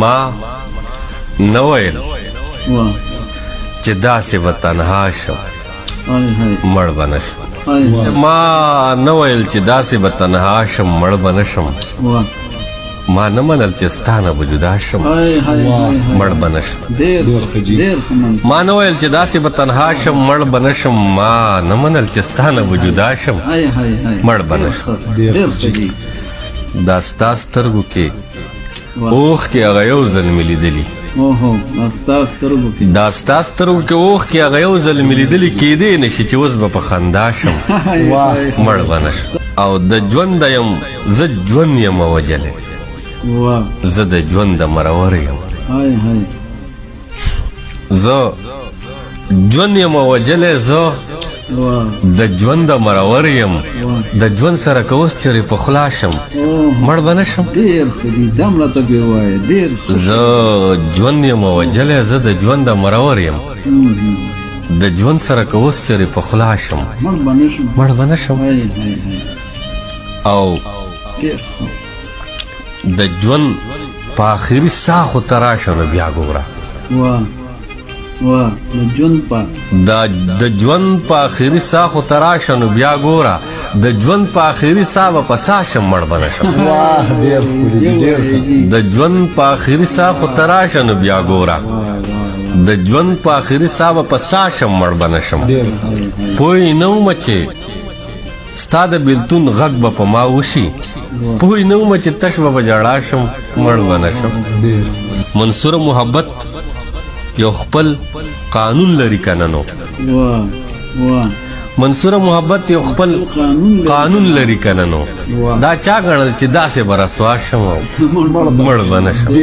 ما نویل چې داسې به تنها شم مړ به نشم ما نویل چې داسې به تنها شم مړ به نشم ما نه منل چې ستا نه به جدا شم مړ به نشم ما نه ویل چې داسې به تنها شم مړ به نشم ما نه منل چې ستا نه به جدا شم مړ به نشم دا ستا سترګو کې اوښ کې هغه یو ځل مې لیدلي دا ستا سترګو کې اوښ کې هغه یو ځل مې لیدلي کیدی نه شي چې اوس به په خندا شم مړ به نشم او د ژونده یم زه ژوند یم وجلی زه د ژوند د مرور یم زه ژوند یم وجلی زه د ژوند د مرور یم د ژوند سره که اوس چېرې په خلا شم مړ به نه شم زه ژوند یم وجلی زه د ژوند د مرور یم د ژوند سره که اوس چېرې په خلا شم مړ به نه شم او د ژوند په آخري ساه خو ته راشه نو بیا ګوره د ژوند په آخري ساه خو ته راشه نو بیا ګوره د ژوند په آخري ساه به په ساه شم مړ به نه شم د ژوند په آخري ساه خو ته راشه نو بیا ګوره د ژوند په آخري ساه به په ساه شم مړ به نه شم پوه نه ومه چې ستا د بیلتون غږ به په ما وشي پوه نه ومه چې تش به په ژړا شم مړ به نه شم منصور محبت یو خپل قانون لري که نه نو منصور محبت یو خپل قانون لري که نه نو دا چا ګڼل چې داسې به رسوا شم مړ به نه شم